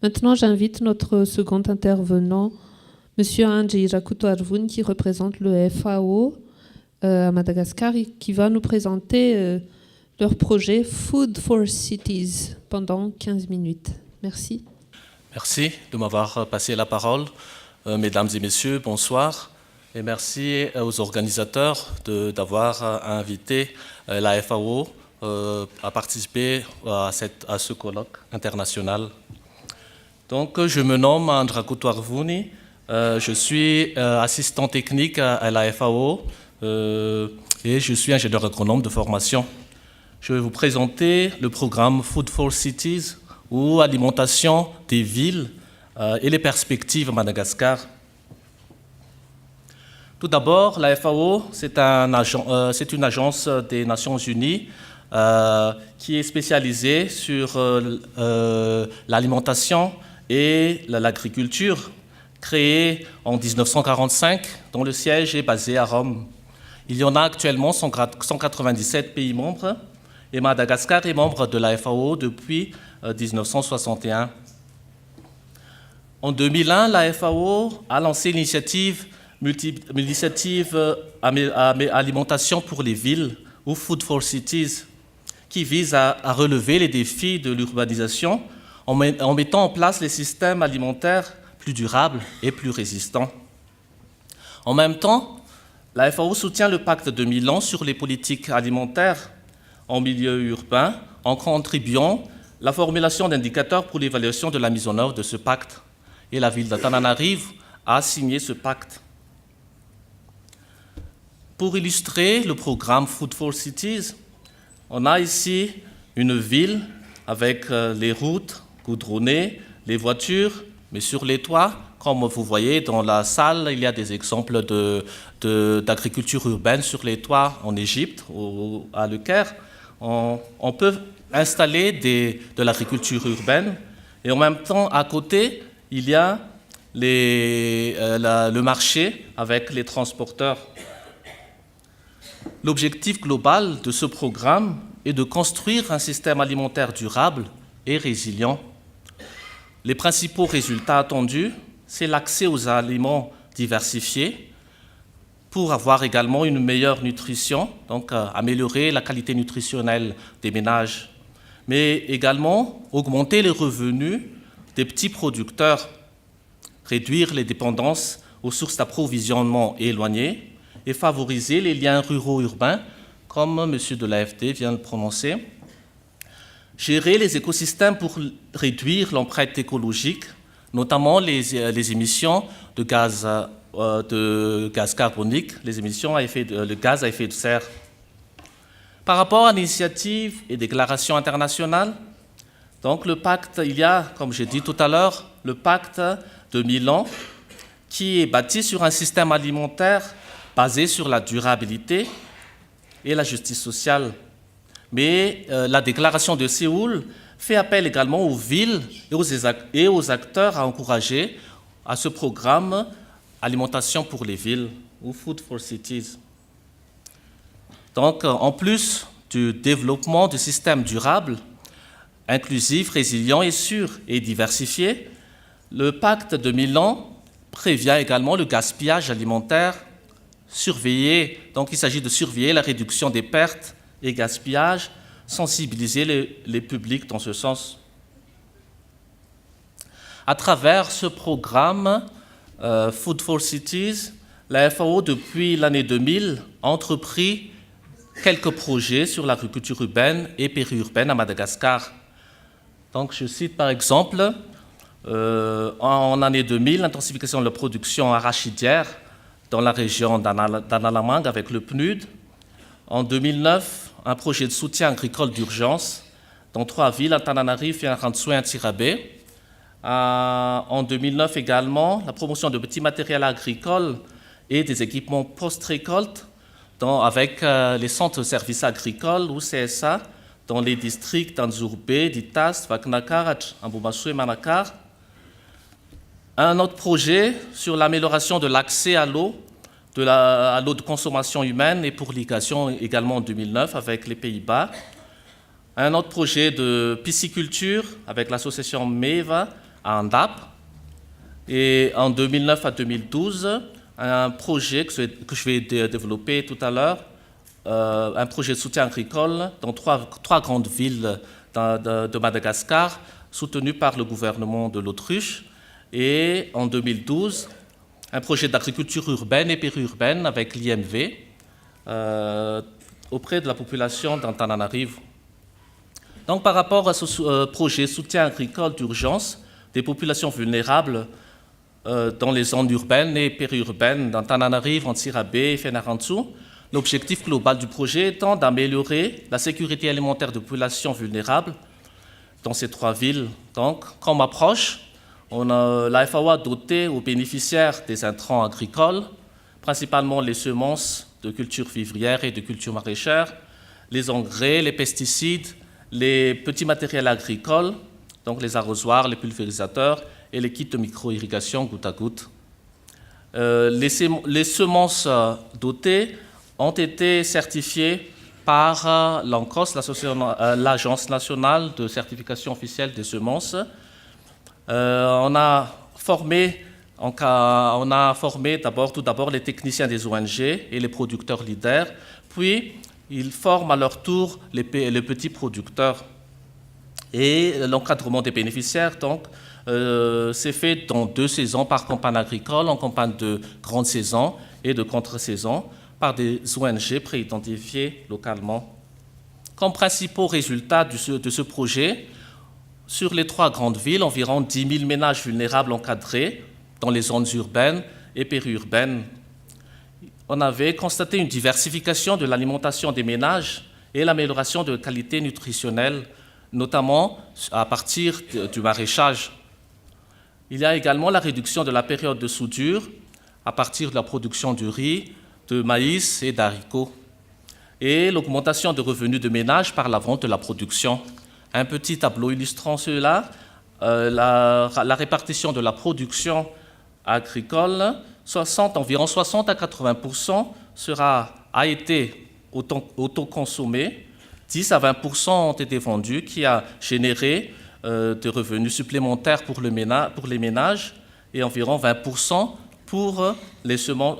Maintenant, j'invite notre second intervenant, M. Andrzej Rakutoarvun, qui représente le FAO à Madagascar et qui va nous présenter leur projet Food for Cities pendant 15 minutes. Merci. Merci de m'avoir passé la parole. Mesdames et messieurs, bonsoir. Et merci aux organisateurs d'avoir invité la FAO à participer à ce colloque international. Donc, je me nomme Andrzej Rakutoarvun, je suis assistant technique à la FAO et je suis ingénieur agronome de formation. Je vais vous présenter le programme Food for Cities ou alimentation des villes et les perspectives à Madagascar. Tout d'abord, la FAO, c'est une agence des Nations Unies qui est spécialisée sur l'alimentation et l'agriculture, créée en 1945, dont le siège est basé à Rome. Il y en a actuellement 197 pays membres et Madagascar est membre de la FAO depuis 1961. En 2001, la FAO a lancé l'initiative Alimentation pour les villes ou Food for Cities, qui vise à relever les défis de l'urbanisation en mettant en place les systèmes alimentaires plus durables et plus résistants. En même temps, la FAO soutient le pacte de Milan sur les politiques alimentaires en milieu urbain en contribuant à la formulation d'indicateurs pour l'évaluation de la mise en œuvre de ce pacte. Et la ville d'Antananarivo a signé ce pacte. Pour illustrer le programme Food for Cities, on a ici une ville avec les routes goudronnées, les voitures, mais sur les toits, comme vous voyez dans la salle, il y a des exemples d'agriculture urbaine sur les toits en Égypte, à Le Caire. On peut installer de l'agriculture urbaine et en même temps, à côté, il y a le marché avec les transporteurs. L'objectif global de ce programme est de construire un système alimentaire durable et résilient. Les principaux résultats attendus, c'est l'accès aux aliments diversifiés pour avoir également une meilleure nutrition, donc améliorer la qualité nutritionnelle des ménages, mais également augmenter les revenus des petits producteurs, réduire les dépendances aux sources d'approvisionnement éloignées et favoriser les liens ruraux-urbains, comme M. de l'AFD vient de le prononcer. Gérer les écosystèmes pour réduire l'empreinte écologique, notamment les émissions de gaz carbonique, les émissions de gaz à effet de serre. Par rapport à l'initiative et déclarations internationales, donc le pacte, il y a, comme j'ai dit tout à l'heure, le pacte de Milan, qui est bâti sur un système alimentaire basé sur la durabilité et la justice sociale. Mais la déclaration de Séoul fait appel également aux villes et aux acteurs à encourager à ce programme Alimentation pour les villes ou Food for Cities. Donc, en plus du développement de systèmes durables, inclusifs, résilients et sûrs et diversifiés, le pacte de Milan prévient également le gaspillage alimentaire. Donc, il s'agit de surveiller la réduction des pertes et gaspillage, sensibiliser les publics dans ce sens. À travers ce programme Food for Cities, la FAO, depuis l'année 2000, a entrepris quelques projets sur l'agriculture urbaine et périurbaine à Madagascar. Donc, je cite par exemple, en année 2000, l'intensification de la production arachidière dans la région d'Analamang avec le PNUD. En 2009, un projet de soutien agricole d'urgence dans 3 villes, Antananarivo, Arantsoe et Antsirabe. En 2009 également, la promotion de petits matériels agricoles et des équipements post-récolte avec les centres de services agricoles ou CSA dans les districts d'Anzourbe, d'Itas, Vaknakar, Amboumassou et Manakar. Un autre projet sur l'amélioration de l'accès à l'eau, à l'eau de consommation humaine et pour l'irrigation également en 2009 avec les Pays-Bas. Un autre projet de pisciculture avec l'association MEVA à Andap. Et en 2009 à 2012, un projet que je vais développer tout à l'heure, un projet de soutien agricole dans trois grandes villes de Madagascar, soutenu par le gouvernement de l'Autruche. Et en 2012, un projet d'agriculture urbaine et périurbaine avec l'IMV auprès de la population d'Antananarivo. Donc, par rapport à ce projet soutien agricole d'urgence des populations vulnérables dans les zones urbaines et périurbaines d'Antananarivo, Antsirabe et Fenarantsu, l'objectif global du projet étant d'améliorer la sécurité alimentaire de populations vulnérables dans ces trois villes. Donc, comme approche, la FAO a doté aux bénéficiaires des intrants agricoles, principalement les semences de cultures vivrières et de cultures maraîchères, les engrais, les pesticides, les petits matériels agricoles, donc les arrosoirs, les pulvérisateurs et les kits de micro-irrigation goutte à goutte. Les semences dotées ont été certifiées par l'ANCOS, l'Agence nationale de certification officielle des semences. On a formé tout d'abord les techniciens des ONG et les producteurs leaders, puis ils forment à leur tour les petits producteurs. Et l'encadrement des bénéficiaires, donc, c'est fait dans 2 saisons par campagne agricole, en campagne de grande saison et de contre-saison, par des ONG préidentifiées localement. Comme principaux résultats de ce projet, sur les 3 grandes villes, environ 10 000 ménages vulnérables encadrés dans les zones urbaines et périurbaines. On avait constaté une diversification de l'alimentation des ménages et l'amélioration de la qualité nutritionnelle, notamment à partir du maraîchage. Il y a également la réduction de la période de soudure à partir de la production du riz, de maïs et d'haricots, et l'augmentation des revenus de ménage par la vente de la production. Un petit tableau illustrant cela, la répartition de la production agricole, environ 60 à 80% a été autoconsommé, 10 à 20% ont été vendus, qui a généré des revenus supplémentaires pour les ménages et environ 20% pour les semences,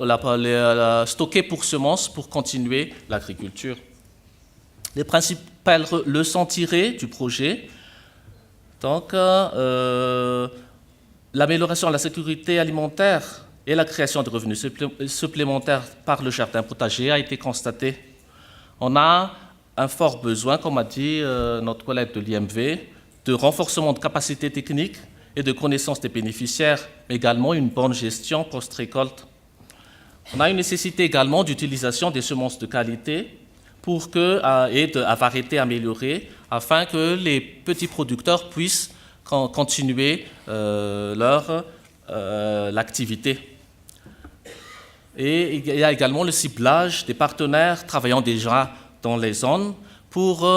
stockés pour semences pour continuer l'agriculture. Les principales leçons tirées du projet, donc l'amélioration de la sécurité alimentaire et la création de revenus supplémentaires par le jardin potager a été constatée. On a un fort besoin, comme a dit notre collègue de l'IMV, de renforcement de capacités techniques et de connaissance des bénéficiaires, mais également une bonne gestion post-récolte. On a une nécessité également d'utilisation des semences de qualité et à variété améliorée, afin que les petits producteurs puissent continuer l'activité. Et il y a également le ciblage des partenaires travaillant déjà dans les zones pour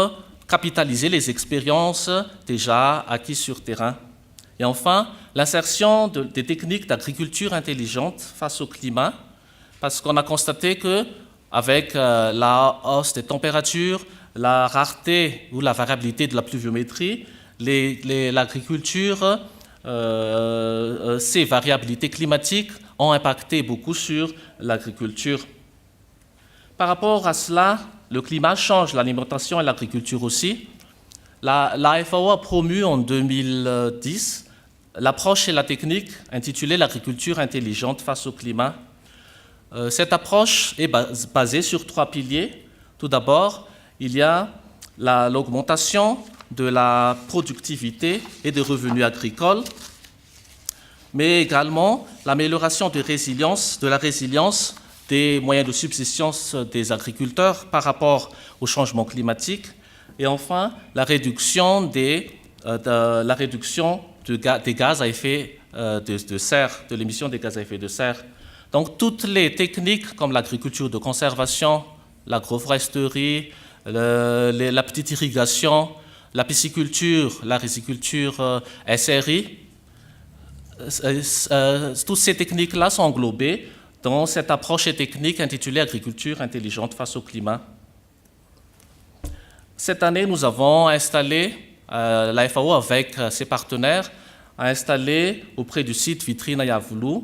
capitaliser les expériences déjà acquises sur terrain. Et enfin, l'insertion des techniques d'agriculture intelligente face au climat, parce qu'on a constaté qu'avec la hausse des températures, la rareté ou la variabilité de la pluviométrie, l'agriculture, ces variabilités climatiques ont impacté beaucoup sur l'agriculture. Par rapport à cela, le climat change l'alimentation et l'agriculture aussi. La FAO a promu en 2010 l'approche et la technique intitulée l'agriculture intelligente face au climat. Cette approche est basée sur 3 piliers. Tout d'abord, il y a l'augmentation de la productivité et des revenus agricoles, mais également l'amélioration de la résilience des moyens de subsistance des agriculteurs par rapport au changement climatique, et enfin la réduction des gaz à effet de serre, de l'émission des gaz à effet de serre. Donc toutes les techniques comme l'agriculture de conservation, l'agroforesterie, la petite irrigation, la pisciculture, la riziculture SRI, toutes ces techniques-là sont englobées dans cette approche et technique intitulée Agriculture intelligente face au climat. Cette année, nous avons installé, la FAO avec ses partenaires, a installé auprès du site Vitrine à Yavulu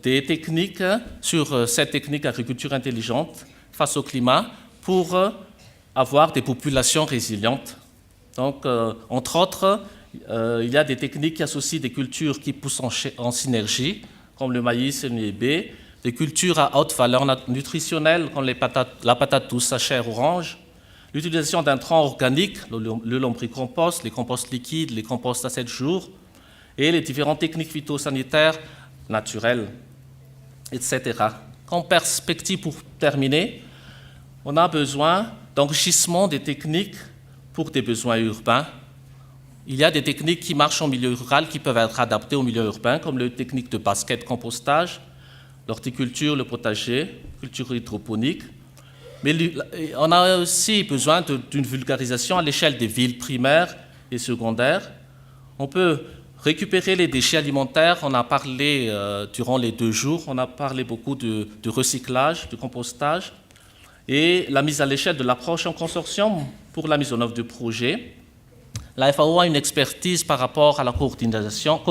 des techniques sur cette technique agriculture intelligente face au climat pour avoir des populations résilientes. Donc, entre autres, il y a des techniques qui associent des cultures qui poussent en synergie, comme le maïs et le niébé, des cultures à haute valeur nutritionnelle, comme la patate douce à chair orange, l'utilisation d'intrants organiques, le lombricompost, les composts liquides, les composts à 7 jours, et les différentes techniques phytosanitaires naturelles, etc. En perspective, pour terminer, on a besoin d'enrichissement des techniques pour des besoins urbains. Il y a des techniques qui marchent en milieu rural qui peuvent être adaptées au milieu urbain, comme les techniques de basket compostage, l'horticulture, le potager, culture hydroponique. Mais on a aussi besoin d'une vulgarisation à l'échelle des villes primaires et secondaires. On peut récupérer les déchets alimentaires. On a parlé durant les 2 jours, on a parlé beaucoup de recyclage, de compostage et la mise à l'échelle de l'approche en consortium pour la mise en œuvre du projet. La FAO a une expertise par rapport à la coordination,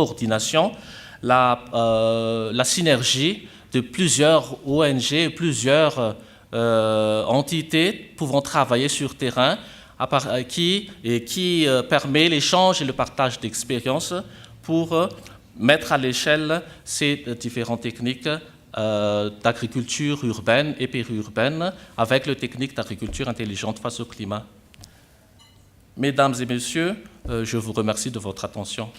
la synergie de plusieurs ONG, plusieurs entités pouvant travailler sur terrain qui permet l'échange et le partage d'expériences pour mettre à l'échelle ces différentes techniques d'agriculture urbaine et périurbaine avec les techniques d'agriculture intelligente face au climat. Mesdames et messieurs, je vous remercie de votre attention.